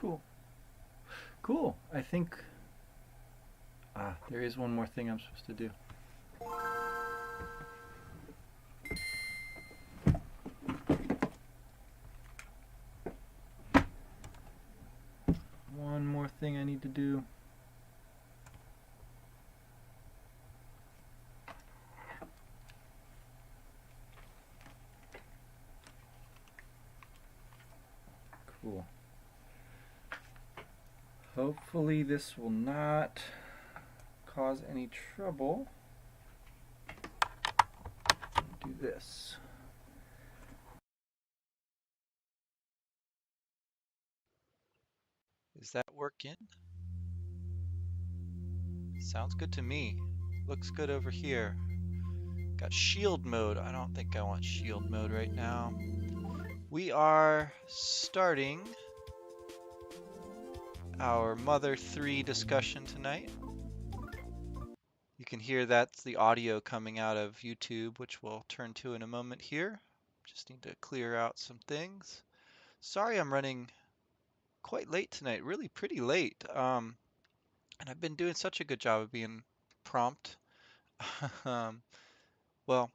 Cool. Cool. I think there is one more thing I'm supposed to do. One more thing I need to do. Cool. Hopefully this will not cause any trouble. Do this. Is that working? Sounds good to me. Looks good over here. Got shield mode. I don't think I want shield mode right now. We are starting our Mother 3 discussion tonight. You can hear that's the audio coming out of YouTube, which we'll turn to in a moment here. Just need to clear out some things. Sorry I'm running quite late tonight, really pretty late. And I've been doing such a good job of being prompt. um, well,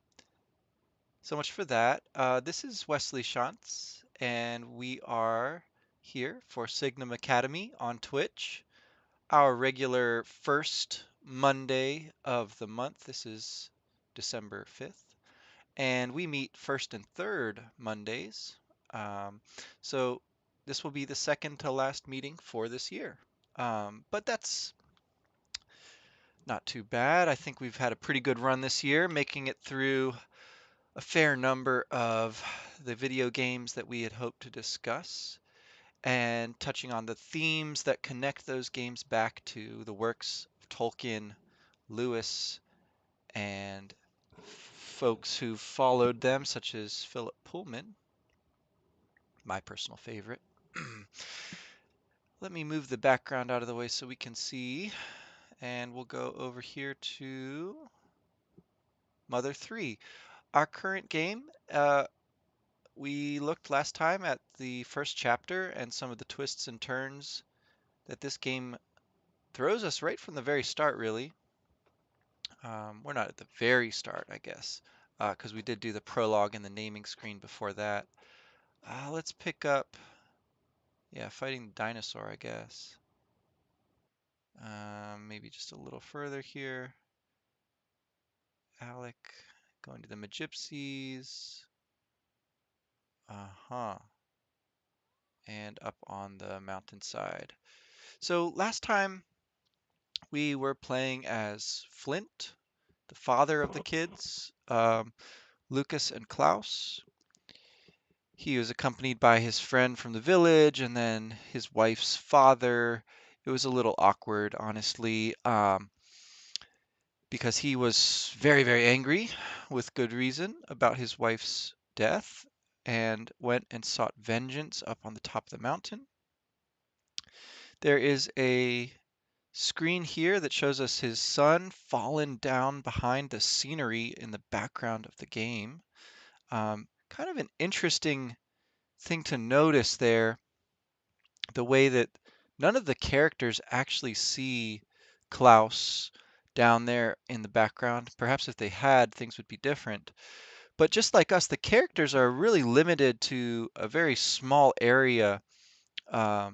so much for that. This is Wesley Shantz, and we are here for Signum Academy on Twitch, our regular first Monday of the month. This is December 5th, and we meet first and third Mondays. Um, so this will be the second to last meeting for this year. But that's not too bad. I think we've had a pretty good run this year, making it through a fair number of the video games that we had hoped to discuss and touching on the themes that connect those games back to the works of Tolkien, Lewis, and folks who followed them, such as Philip Pullman, my personal favorite. Let me move the background out of the way so we can see, and we'll go over here to Mother 3. Our current game, we looked last time at the first chapter and some of the twists and turns that this game throws us right from the very start, really. We're not at the very start, I guess, because we did do the prologue and the naming screen before that. Let's pick up, yeah, fighting the dinosaur, I guess. Maybe just a little further here. Alec going to the Magypsies. Uh-huh. And up on the mountainside. So last time we were playing as Flint, the father of the kids, Lucas and Klaus. He was accompanied by his friend from the village and then his wife's father. It was a little awkward, honestly, because he was very, very angry, with good reason, about his wife's death and went and sought vengeance up on the top of the mountain. There is a screen here that shows us his son fallen down behind the scenery in the background of the game. Kind of an interesting thing to notice there, the way that none of the characters actually see Klaus down there in the background. Perhaps if they had, things would be different. But just like us, the characters are really limited to a very small area, a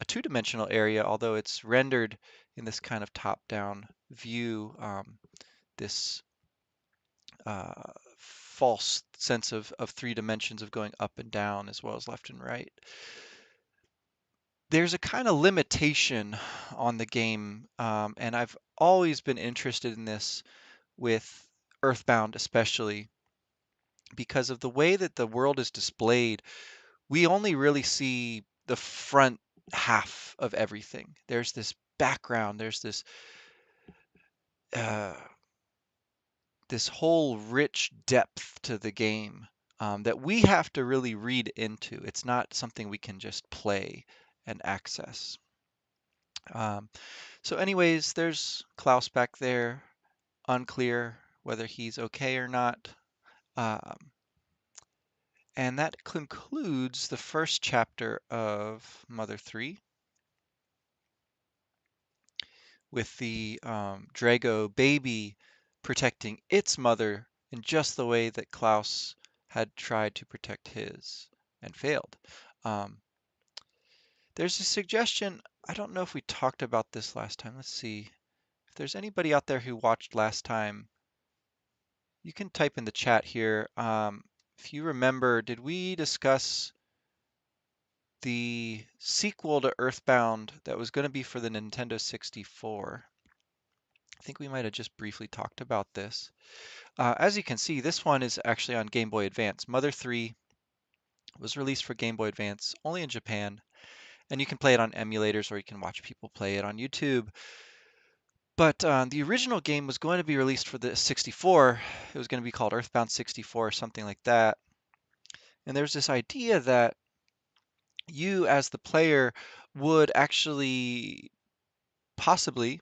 two-dimensional area, although it's rendered in this kind of top-down view, this false sense of three dimensions of going up and down as well as left and right. There's a kind of limitation on the game, and I've always been interested in this with EarthBound especially because of the way that the world is displayed. We only really see the front half of everything. There's this background, there's uh, this whole rich depth to the game that we have to really read into. It's not something we can just play and access. Um, so anyways, there's Klaus back there, unclear whether he's okay or not. Um, and that concludes the first chapter of Mother 3. with the Drago baby protecting its mother in just the way that Klaus had tried to protect his and failed. Um, there's a suggestion. I don't know if we talked about this last time. Let's see. If there's anybody out there who watched last time, you can type in the chat here. If you remember, did we discuss the sequel to EarthBound that was going to be for the Nintendo 64? I think we might have just briefly talked about this. As you can see, this one is actually on Game Boy Advance. Mother 3 was released for Game Boy Advance only in Japan, and you can play it on emulators or you can watch people play it on YouTube. But the original game was going to be released for the 64. It was going to be called EarthBound 64 or something like that. And there's this idea that you, as the player, would actually possibly,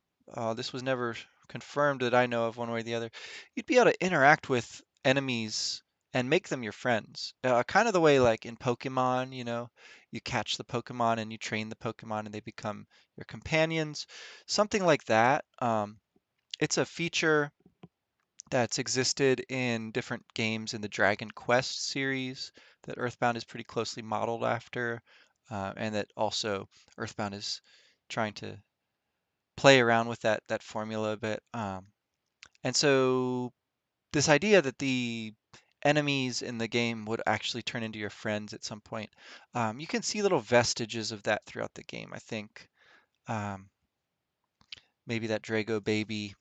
this was never confirmed that I know of one way or the other, you'd be able to interact with enemies and make them your friends. Kind of the way like in Pokemon, you catch the Pokemon and you train the Pokemon and they become your companions. Something like that. It's a feature that's existed in different games in the Dragon Quest series that EarthBound is pretty closely modeled after, and that also EarthBound is trying to play around with that formula a bit. And so this idea that the enemies in the game would actually turn into your friends at some point, you can see little vestiges of that throughout the game. I think maybe that Drago baby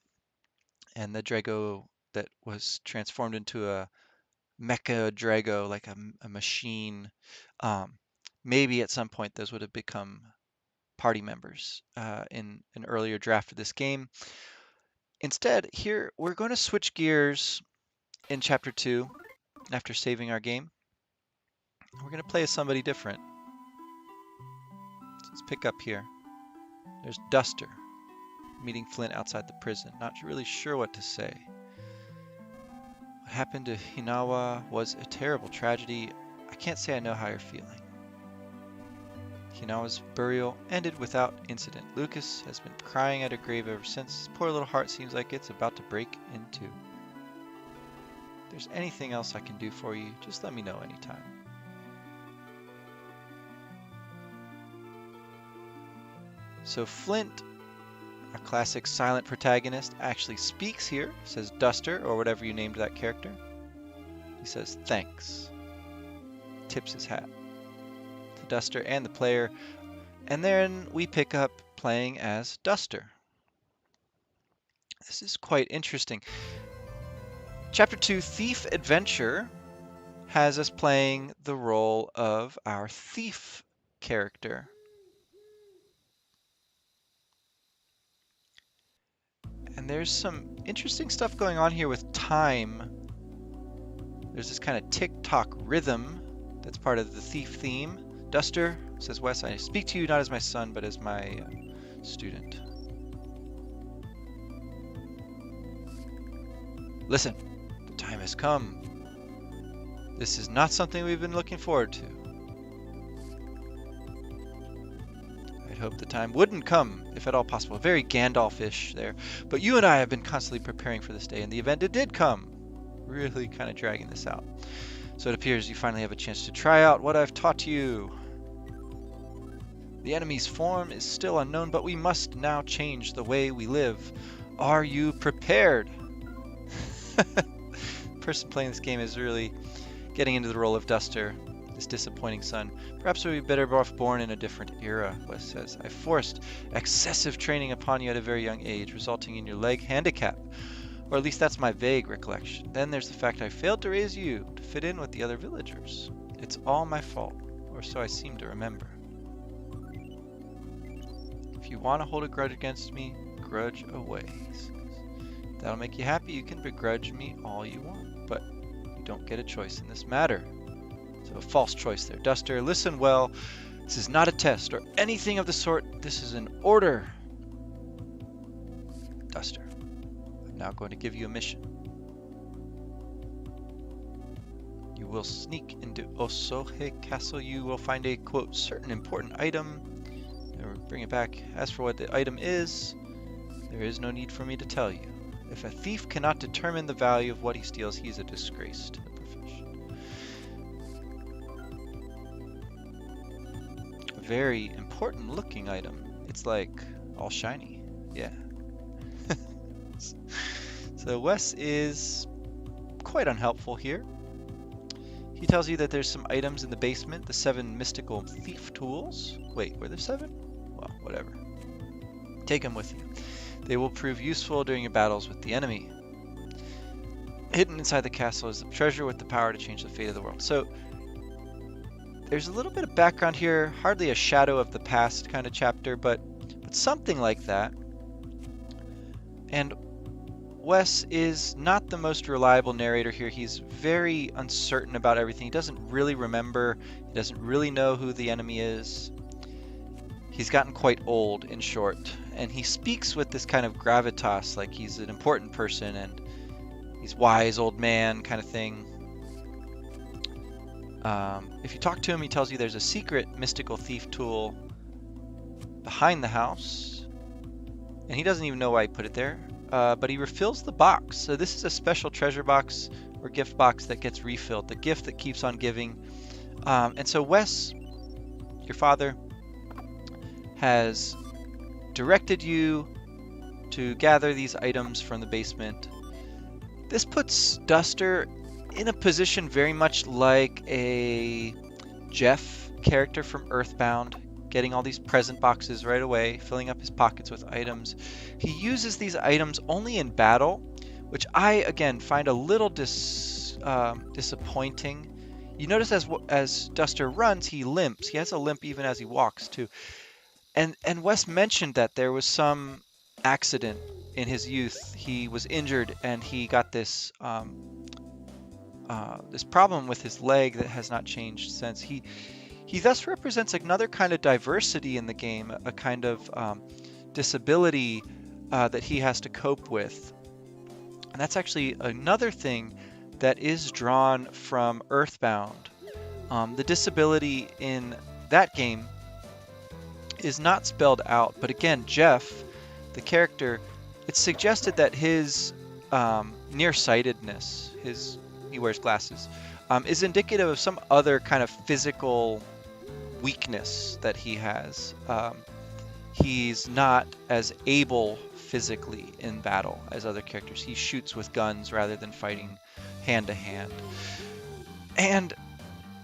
and the Drago that was transformed into a mecha Drago, like a machine. Um, Maybe at some point those would have become party members in an earlier draft of this game. Instead, here we're going to switch gears in Chapter 2 after saving our game. We're going to play as somebody different. So let's pick up here. There's Duster meeting Flint outside the prison. Not really sure what to say. What happened to Hinawa was a terrible tragedy. I can't say I know how you're feeling. Hinawa's burial ended without incident. Lucas has been crying at her grave ever since. His poor little heart seems like it's about to break in two. If there's anything else I can do for you, just let me know anytime. So Flint, a classic silent protagonist, actually speaks here, says Duster, or whatever you named that character. He says thanks, tips his hat to Duster and the player, and then we pick up playing as Duster. This is quite interesting. Chapter 2, Thief Adventure, has us playing the role of our thief character. And there's some interesting stuff going on here with time. There's this kind of tick-tock rhythm that's part of the thief theme. Duster, says Wes, I speak to you not as my son, but as my student. Listen, the time has come. This is not something we've been looking forward to. I'd hoped the time wouldn't come, if at all possible. Very Gandalf-ish there. But you and I have been constantly preparing for this day, and the event, it did come. Really kind of dragging this out. So it appears you finally have a chance to try out what I've taught you. The enemy's form is still unknown, but we must now change the way we live. Are you prepared? The person playing this game is really getting into the role of Duster, this disappointing son. Perhaps we'd be better off born in a different era, Wes says. I forced excessive training upon you at a very young age, resulting in your leg handicap. Or at least that's my vague recollection. Then there's the fact I failed to raise you to fit in with the other villagers. It's all my fault, or so I seem to remember. If you want to hold a grudge against me, grudge away, he says. If that'll make you happy, you can begrudge me all you want, but you don't get a choice in this matter. So a false choice there. Duster, listen well. This is not a test or anything of the sort. This is an order. Duster, I'm now going to give you a mission. You will sneak into Osohe Castle. You will find a, quote, certain important item. And bring it back. As for what the item is, There is no need for me to tell you. If a thief cannot determine the value of what he steals, he's a disgrace to the profession. A very important looking item. It's like all shiny. Yeah. So Wes is quite unhelpful here. He tells you that there's some items in the basement, the 7 mystical thief tools. Wait, were there 7? Well, whatever. Take them with you. They will prove useful during your battles with the enemy. Hidden inside the castle is the treasure with the power to change the fate of the world. So there's a little bit of background here, hardly a shadow of the past kind of chapter, but something like that. And Wes is not the most reliable narrator here. He's very uncertain about everything. He doesn't really remember. He doesn't really know who the enemy is. He's gotten quite old, in short. And he speaks with this kind of gravitas, like he's an important person and he's wise old man kind of thing. If you talk to him, he tells you there's a secret mystical thief tool behind the house. And he doesn't even know why he put it there. But he refills the box. So this is a special treasure box or gift box that gets refilled. The gift that keeps on giving. And so Wes, your father, has directed you to gather these items from the basement. This puts Duster in a position very much like a Jeff character from EarthBound, getting all these present boxes right away, filling up his pockets with items. He uses these items only in battle, which I, again, find a little disappointing. You notice as Duster runs, he limps. He has a limp even as he walks, too. And Wes mentioned that there was some accident in his youth. He was injured, and he got this this problem with his leg that has not changed since. He thus represents another kind of diversity in the game, a kind of disability that he has to cope with. And that's actually another thing that is drawn from EarthBound. The disability in that game is not spelled out, but again, Jeff, the character, it's suggested that his nearsightedness, he wears glasses, is indicative of some other kind of physical weakness that he has. He's not as able physically in battle as other characters. He shoots with guns rather than fighting hand to hand. And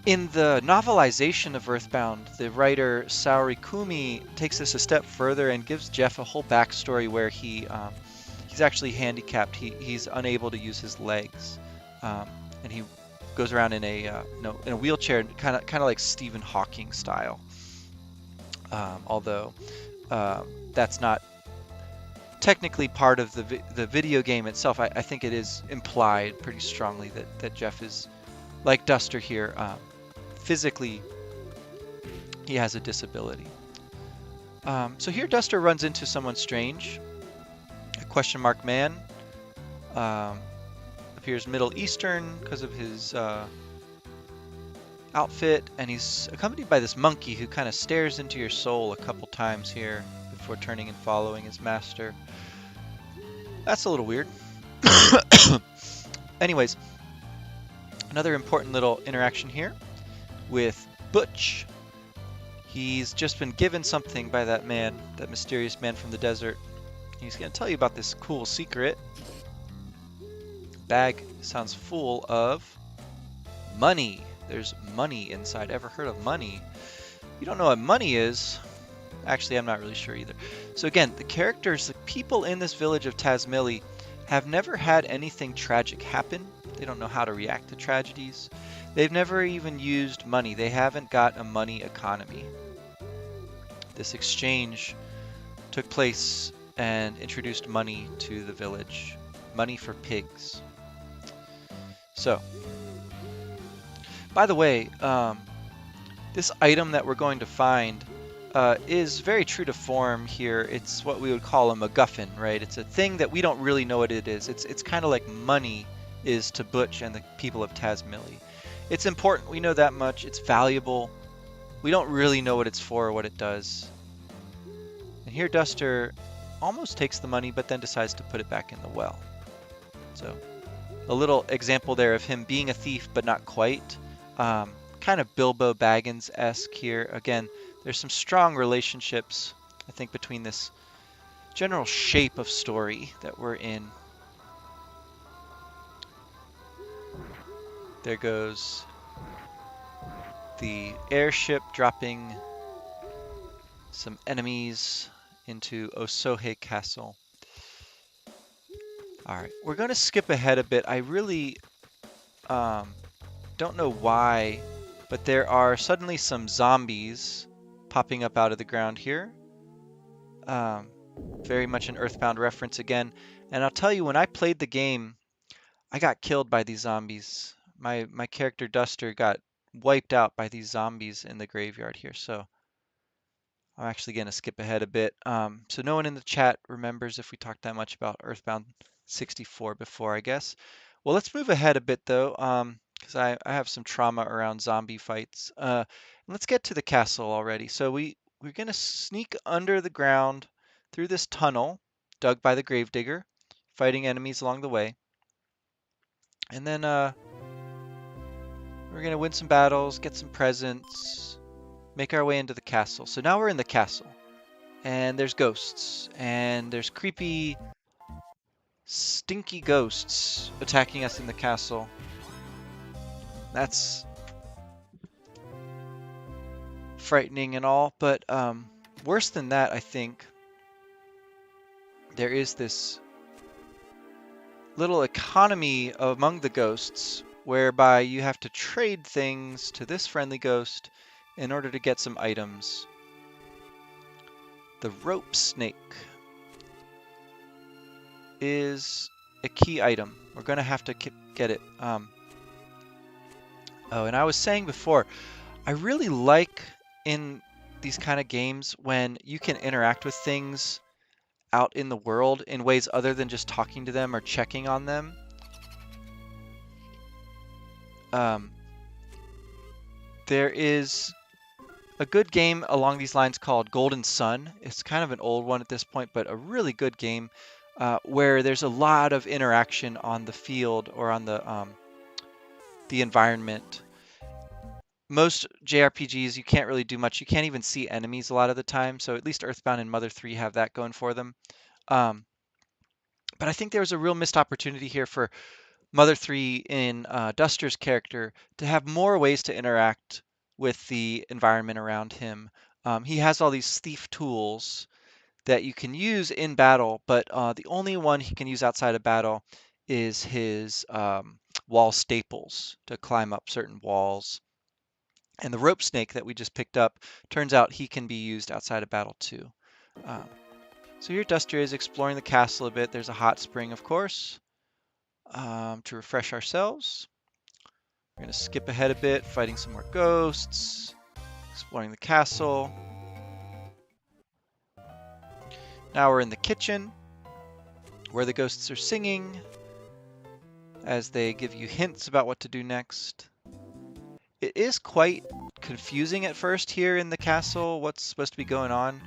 in the novelization of EarthBound, the writer Saori Kumi takes this a step further and gives Jeff a whole backstory where he's actually handicapped. He's unable to use his legs, and he goes around in a wheelchair, kind of like Stephen Hawking style. Although that's not technically part of the video game itself. I think it is implied pretty strongly that Jeff is like Duster here. Physically, he has a disability. So here Duster runs into someone strange. A question mark man. Appears Middle Eastern because of his outfit, and he's accompanied by this monkey who kind of stares into your soul a couple times here before turning and following his master. That's a little weird. Anyways, another important little interaction here with Butch. He's just been given something by that man, that mysterious man from the desert. He's going to tell you about this cool secret. Bag sounds full of money. There's money inside. Ever heard of money? You don't know what money is? Actually, I'm not really sure either. So again, the characters, the people in this village of Tazmily have never had anything tragic happen. They don't know how to react to tragedies. They've never even used money. They haven't got a money economy. This exchange took place and introduced money to the village. Money for pigs. So, by the way, this item that we're going to find is very true to form here. It's what we would call a MacGuffin, right? It's a thing that we don't really know what it is. It's kind of like money is to Butch and the people of Tazmily. It's important. We know that much. It's valuable. We don't really know what it's for or what it does. And here Duster almost takes the money, but then decides to put it back in the well. So a little example there of him being a thief, but not quite. Kind of Bilbo Baggins-esque here. Again, there's some strong relationships, I think, between this general shape of story that we're in. There goes the airship dropping some enemies into Osohe Castle. All right, we're going to skip ahead a bit. I really don't know why, but there are suddenly some zombies popping up out of the ground here. Very much an EarthBound reference again. And I'll tell you, when I played the game, I got killed by these zombies. My character Duster got wiped out by these zombies in the graveyard here. So I'm actually going to skip ahead a bit. So no one in the chat remembers if we talked that much about EarthBound 64 before, I guess. Well, let's move ahead a bit though, because I have some trauma around zombie fights. Let's get to the castle already. So we're going to sneak under the ground through this tunnel dug by the gravedigger, fighting enemies along the way. And then we're going to win some battles, get some presents, make our way into the castle. So now we're in the castle, and there's ghosts, and there's creepy, stinky ghosts attacking us in the castle. That's frightening and all, but worse than that, I think, there is this little economy among the ghosts whereby you have to trade things to this friendly ghost in order to get some items. The rope snake is a key item. We're going to have to get it. Oh, and I was saying before, I really like in these kind of games when you can interact with things out in the world in ways other than just talking to them or checking on them. There is a good game along these lines called Golden Sun. It's kind of an old one at this point, but a really good game where there's a lot of interaction on the field or on the environment. Most JRPGs, you can't really do much. You can't even see enemies a lot of the time, so at least EarthBound and Mother 3 have that going for them. But I think there was a real missed opportunity here for Mother 3 in Duster's character to have more ways to interact with the environment around him. He has all these thief tools that you can use in battle, but the only one he can use outside of battle is his wall staples to climb up certain walls. And the rope snake that we just picked up, turns out he can be used outside of battle too. So here Duster is exploring the castle a bit. There's a hot spring, of course, to refresh ourselves. We're going to skip ahead a bit, fighting some more ghosts, exploring the castle. Now we're in the kitchen, where the ghosts are singing, as they give you hints about what to do next. It is quite confusing at first here in the castle, what's supposed to be going on.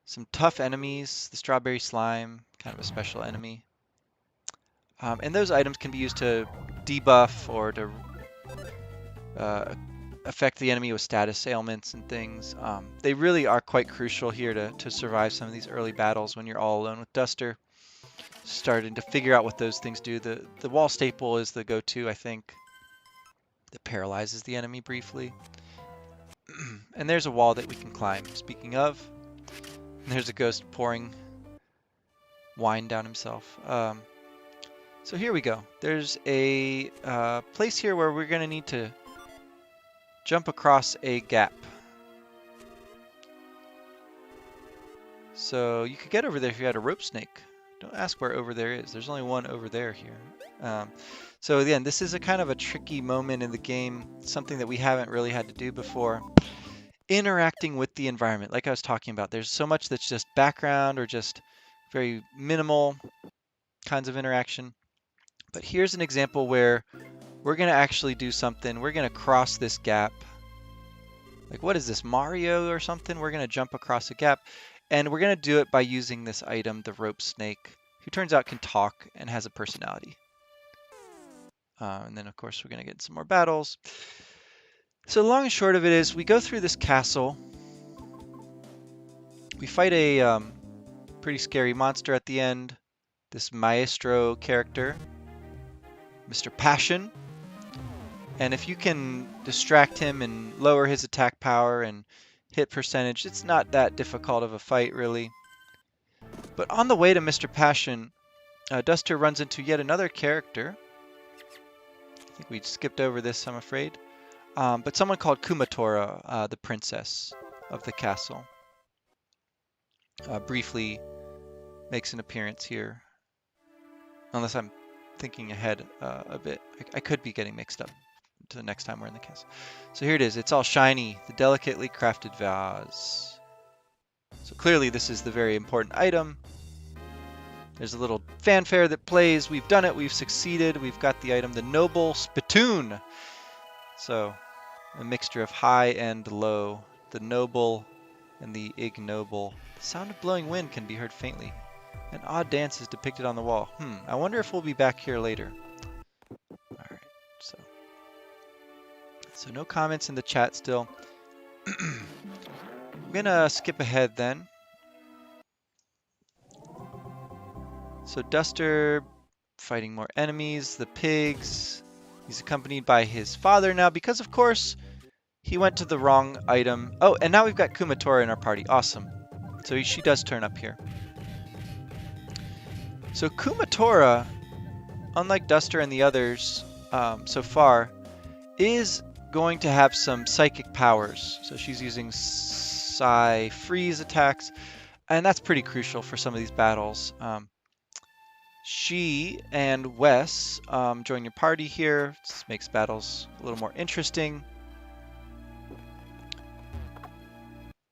Some tough enemies, the strawberry slime, kind of a special enemy. And those items can be used to debuff or to affect the enemy with status ailments and things. They really are quite crucial here to survive some of these early battles when you're all alone with Duster. Starting to figure out what those things do. The wall staple is the go-to, I think. That paralyzes the enemy briefly. And there's a wall that we can climb. Speaking of, there's a ghost pouring wine down himself. So here we go. There's a place here where we're going to need to jump across a gap. So you could get over there if you had a rope snake. Don't ask where over there is. There's only one over there here. So again, this is a kind of a tricky moment in the game, something that we haven't really had to do before. Interacting with the environment, like I was talking about. There's so much that's just background or just very minimal kinds of interaction. But here's an example where we're going to actually do something. We're going to cross this gap. Like, what is this, Mario or something? We're going to jump across a gap. And we're going to do it by using this item, the rope snake, who turns out can talk and has a personality. And then, of course, we're going to get some more battles. So the long and short of it is we go through this castle. We fight a pretty scary monster at the end. This maestro character, Mr. Passion. And if you can distract him and lower his attack power and hit percentage, it's not that difficult of a fight, really. But on the way to Mr. Passion, Duster runs into yet another character. I think we skipped over this, I'm afraid. But someone called Kumatora, the princess of the castle, briefly makes an appearance here. Unless I'm thinking ahead a bit. I could be getting mixed up to the next time we're in the castle. So here it is. It's all shiny. The delicately crafted vase. So clearly this is the very important item. There's a little fanfare that plays. We've done it. We've succeeded. We've got the item, the noble spittoon. So a mixture of high and low. The noble and the ignoble. The sound of blowing wind can be heard faintly. An odd dance is depicted on the wall. I wonder if we'll be back here later. Alright, so no comments in the chat still. I'm gonna skip ahead then. So Duster fighting more enemies, the pigs. He's accompanied by his father now because, of course, he went to the wrong item. Oh, and now we've got Kumatora in our party. Awesome. So she does turn up here. So Kumatora, unlike Duster and the others so far, is going to have some psychic powers. So she's using Psy freeze attacks, and that's pretty crucial for some of these battles. She and Wes join your party here. This makes battles a little more interesting.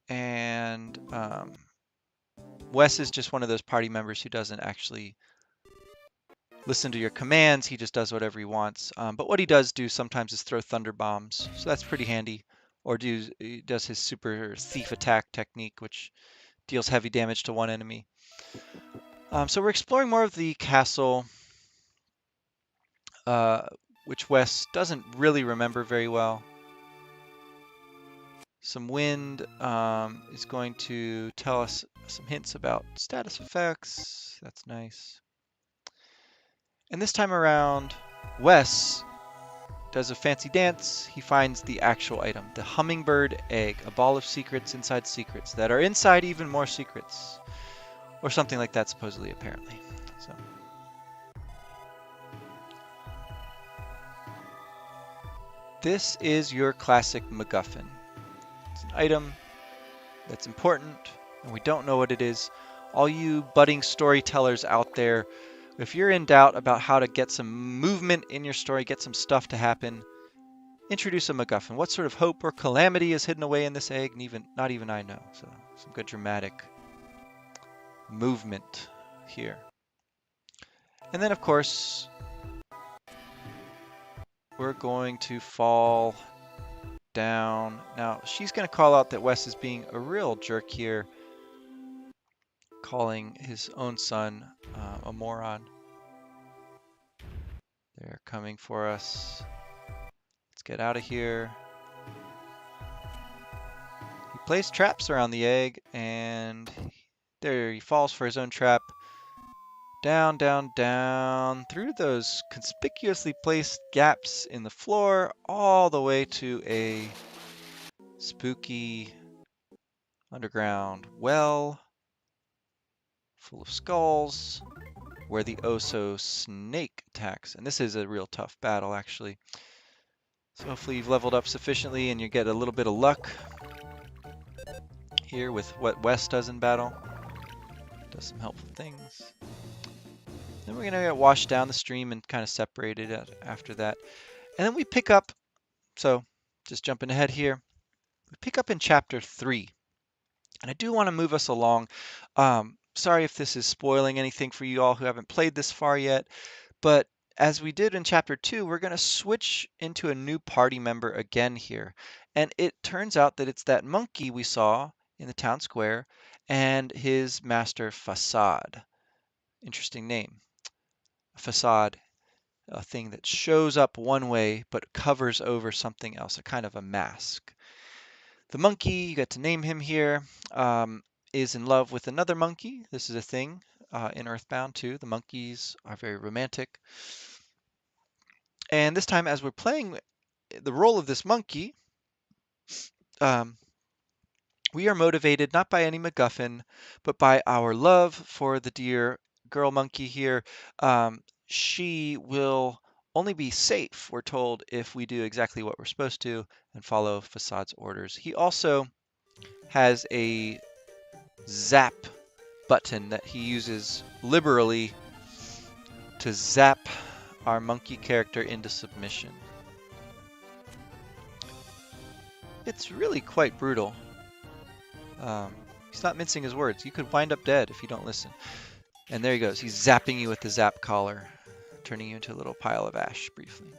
And Wes is just one of those party members who doesn't actually listen to your commands. He just does whatever he wants. But what he does do sometimes is throw thunder bombs. So that's pretty handy. Or he does his super thief attack technique, which deals heavy damage to one enemy. So we're exploring more of the castle, which Wes doesn't really remember very well. Some wind is going to tell us some hints about status effects. That's nice. And this time around, Wes does a fancy dance. He finds the actual item, the hummingbird egg, a ball of secrets inside secrets that are inside even more secrets. Or something like that, supposedly, apparently. So this is your classic MacGuffin. It's an item that's important, and we don't know what it is. All you budding storytellers out there, if you're in doubt about how to get some movement in your story, get some stuff to happen, introduce a MacGuffin. What sort of hope or calamity is hidden away in this egg? And not even I know. So some good dramatic movement here. And then, of course, we're going to fall down. Now, she's going to call out that Wes is being a real jerk here, calling his own son a moron. They're coming for us. Let's get out of here. He plays traps around the egg, and there he falls for his own trap. Down, down, down, through those conspicuously placed gaps in the floor, all the way to a spooky underground well full of skulls where the Oso snake attacks. And this is a real tough battle, actually. So hopefully you've leveled up sufficiently and you get a little bit of luck here with what Wes does in battle. Does some helpful things. Then we're going to get washed down the stream and kind of separated after that. And then we pick up, so just jumping ahead here, we pick up in chapter 3. And I do want to move us along. Sorry if this is spoiling anything for you all who haven't played this far yet, but as we did in chapter 2, we're going to switch into a new party member again here. And it turns out that it's that monkey we saw in the town square, and his master Facade. Interesting name. Facade, a thing that shows up one way but covers over something else, a kind of a mask. The monkey, you get to name him here, is in love with another monkey. This is a thing in EarthBound too. The monkeys are very romantic. And this time, as we're playing the role of this monkey, um, we are motivated not by any MacGuffin, but by our love for the dear girl monkey here. She will only be safe, we're told, if we do exactly what we're supposed to and follow Facade's orders. He also has a zap button that he uses liberally to zap our monkey character into submission. It's really quite brutal. He's not mincing his words. You could wind up dead if you don't listen. And there he goes. He's zapping you with the zap collar, turning you into a little pile of ash briefly.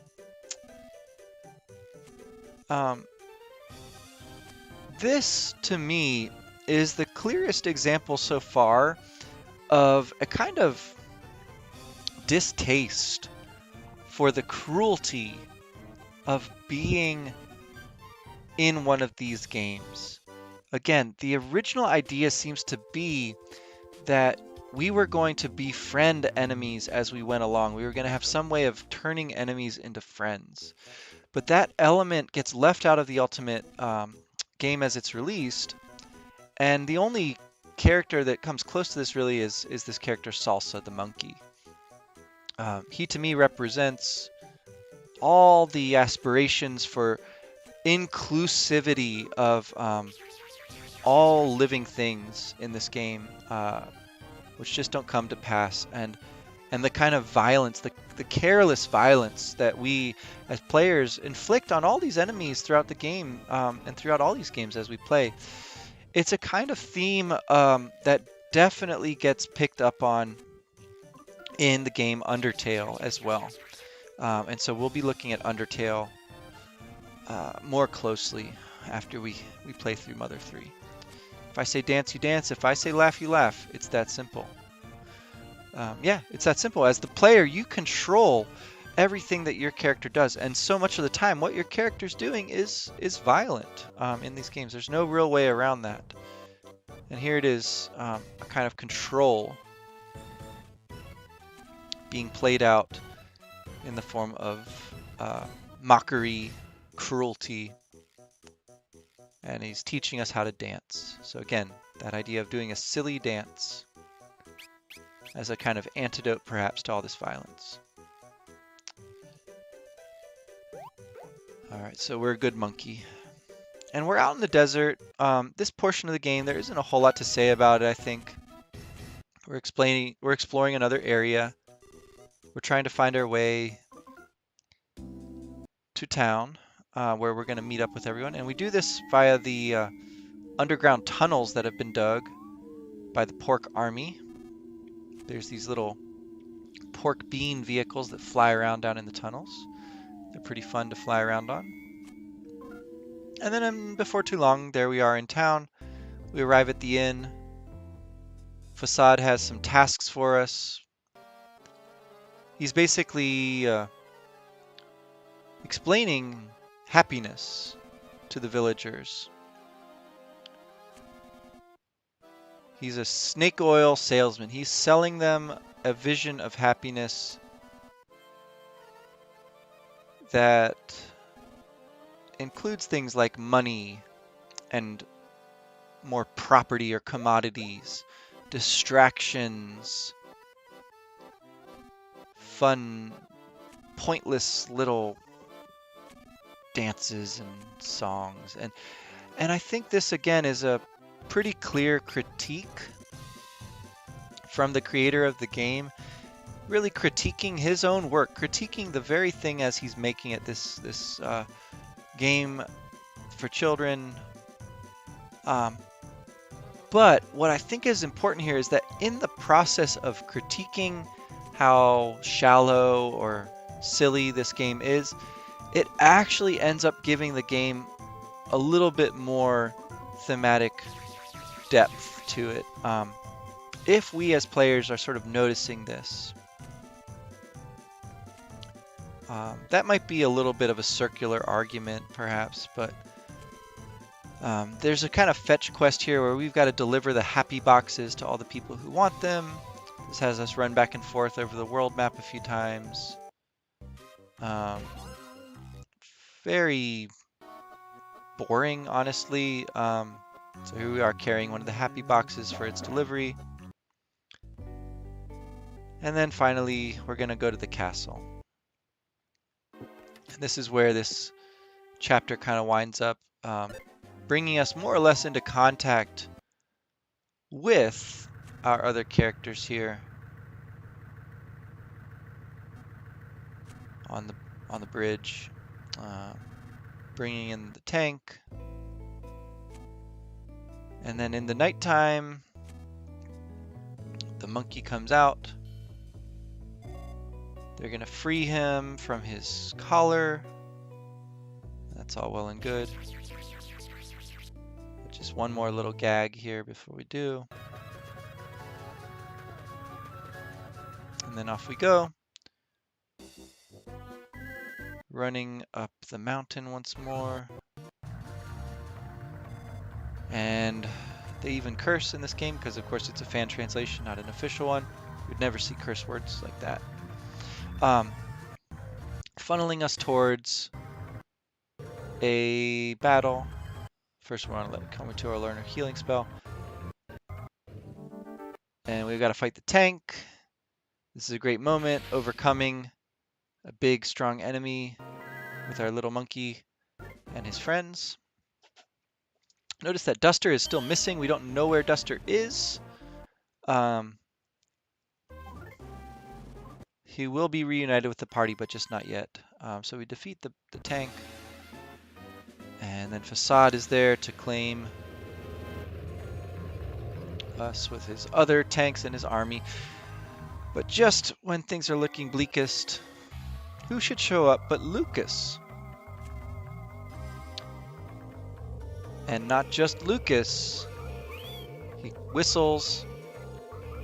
This, to me, is the clearest example so far of a kind of distaste for the cruelty of being in one of these games. Again, the original idea seems to be that we were going to befriend enemies as we went along. We were going to have some way of turning enemies into friends. But that element gets left out of the Ultimate game as it's released. And the only character that comes close to this really is this character Salsa, the monkey. He, to me, represents all the aspirations for inclusivity of all living things in this game, which just don't come to pass, and the kind of violence, the careless violence that we as players inflict on all these enemies throughout the game, and throughout all these games as we play. It's a kind of theme that definitely gets picked up on in the game Undertale as well. And so we'll be looking at Undertale more closely after we play through Mother 3. If I say dance, you dance. If I say laugh, you laugh. It's that simple. Yeah, it's that simple. As the player, you control everything that your character does. And so much of the time, what your character's doing is violent in these games. There's no real way around that. And here it is, a kind of control being played out in the form of mockery, cruelty, and he's teaching us how to dance. So again, that idea of doing a silly dance as a kind of antidote perhaps to all this violence. Alright, so we're a good monkey. And we're out in the desert. This portion of the game, there isn't a whole lot to say about it, I think. We're exploring another area. We're trying to find our way to town, where we're going to meet up with everyone. And we do this via the underground tunnels that have been dug by the Pork Army. There's these little pork bean vehicles that fly around down in the tunnels. They're pretty fun to fly around on. And then before too long, there we are in town. We arrive at the inn. Facade has some tasks for us. He's basically explaining happiness to the villagers. He's a snake oil salesman. He's selling them a vision of happiness that includes things like money and more property or commodities, distractions, fun, pointless little dances and songs. And I think this again is a pretty clear critique from the creator of the game, really critiquing his own work, critiquing the very thing as he's making it, this game for children. But what I think is important here is that in the process of critiquing how shallow or silly this game is, it actually ends up giving the game a little bit more thematic depth to it. If we as players are sort of noticing this, that might be a little bit of a circular argument, perhaps, but there's a kind of fetch quest here where we've got to deliver the happy boxes to all the people who want them. This has us run back and forth over the world map a few times. Very boring, honestly. So here we are carrying one of the happy boxes for its delivery. And then finally, we're going to go to the castle. And this is where this chapter kind of winds up, bringing us more or less into contact with our other characters here on the bridge, bringing in the tank. And then in the nighttime, the monkey comes out. They're going to free him from his collar. That's all well and good. But just one more little gag here before we do. And then off we go. Running up the mountain once more. And they even curse in this game because, of course, it's a fan translation, not an official one. You'd never see curse words like that. Funneling us towards a battle. First, we want to let it come into our learner healing spell. And we've got to fight the tank. This is a great moment, overcoming a big, strong enemy with our little monkey and his friends. Notice that Duster is still missing. We don't know where Duster is. He will be reunited with the party, but just not yet. So we defeat the tank. And then Facade is there to claim us with his other tanks and his army. But just when things are looking bleakest, who should show up but Lucas? And not just Lucas. He whistles,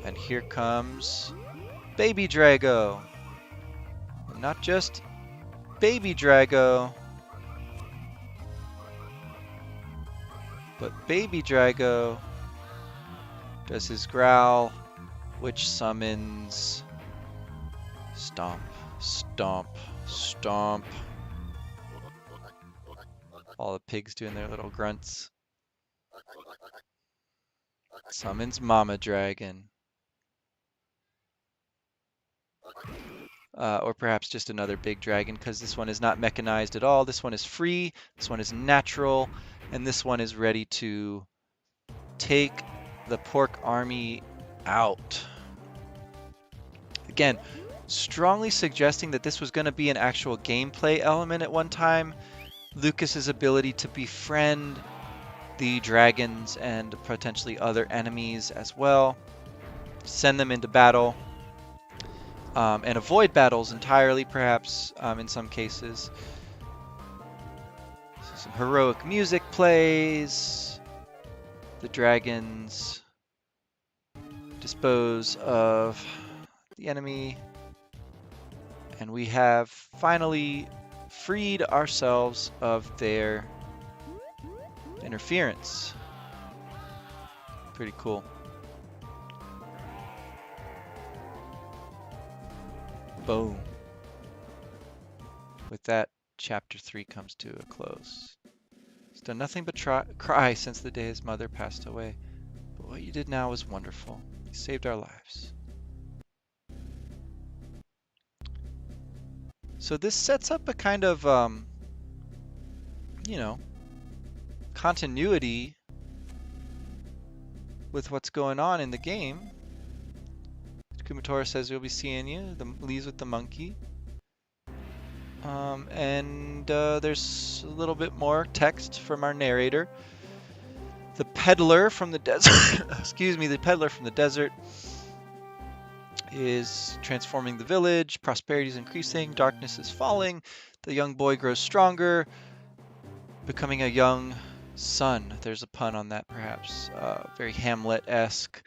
and here comes Baby Drago. And not just Baby Drago, but Baby Drago does his growl, which summons Stomp, Stomp, Stomp. All the pigs doing their little grunts. Summons Mama Dragon. Or perhaps just another big dragon, because this one is not mechanized at all. This one is free, this one is natural, and this one is ready to take the pork army out. Again, strongly suggesting that this was going to be an actual gameplay element at one time. Lucas's ability to befriend the dragons and potentially other enemies as well. Send them into battle. And avoid battles entirely, perhaps, in some cases. So some heroic music plays. The dragons dispose of the enemy. And we have finally freed ourselves of their interference. Pretty cool. Boom. With that, chapter 3 comes to a close. He's done nothing but cry since the day his mother passed away. But what you did now was wonderful. You saved our lives. So this sets up a kind of, continuity with what's going on in the game. Kumatora says we'll be seeing you. Leaves with the monkey. And there's a little bit more text from our narrator. The peddler from the desert, excuse me, the peddler from the desert is transforming the village. Prosperity is increasing. Darkness is falling. The young boy grows stronger, becoming a young Sun. There's a pun on that, perhaps. Very Hamlet-esque.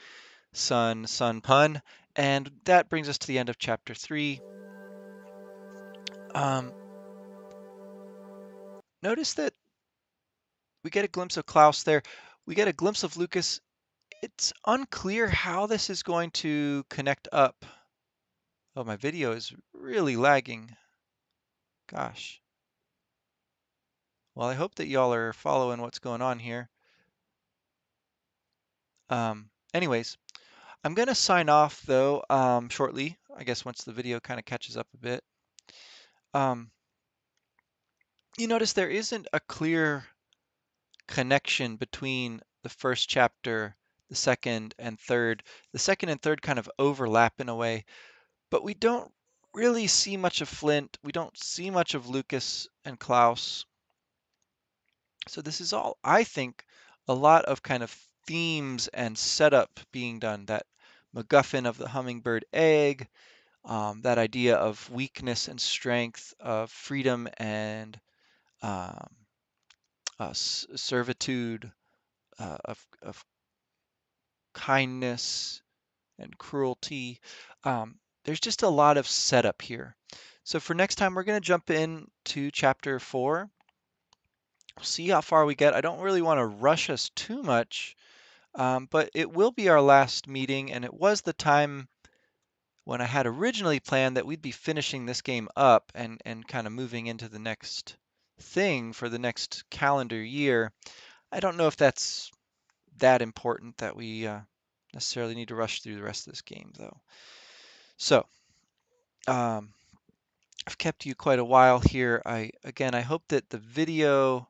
Sun pun. And that brings us to the end of chapter 3. Notice that we get a glimpse of Klaus there. We get a glimpse of Lucas. It's unclear how this is going to connect up. Oh, my video is really lagging. Gosh. Well, I hope that y'all are following what's going on here. Anyways, I'm going to sign off, though, shortly. I guess once the video kind of catches up a bit. You notice there isn't a clear connection between the first chapter, the second and third. The second and third kind of overlap in a way, but we don't really see much of Flint. We don't see much of Lucas and Klaus. So this is all, I think, a lot of kind of themes and setup being done. That MacGuffin of the hummingbird egg, that idea of weakness and strength, of freedom and um, servitude, of kindness and cruelty. There's just a lot of setup here. So for next time, we're going to jump into chapter 4. We'll see how far we get. I don't really want to rush us too much, but it will be our last meeting, and it was the time when I had originally planned that we'd be finishing this game up and kind of moving into the next thing for the next calendar year. I don't know if that's that important that we necessarily need to rush through the rest of this game, though. So, I've kept you quite a while here. Again, I hope that the video,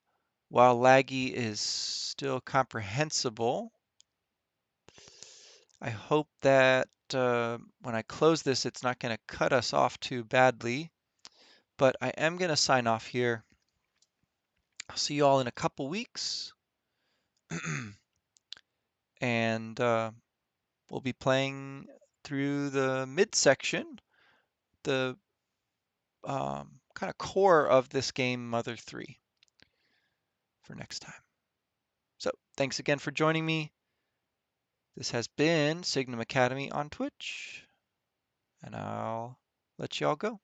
while laggy, is still comprehensible. I hope that when I close this, it's not going to cut us off too badly. But I am going to sign off here. I'll see you all in a couple weeks. And we'll be playing through the midsection, the kind of core of this game, Mother 3, for next time. So thanks again for joining me. This has been Signum Academy on Twitch, and I'll let you all go.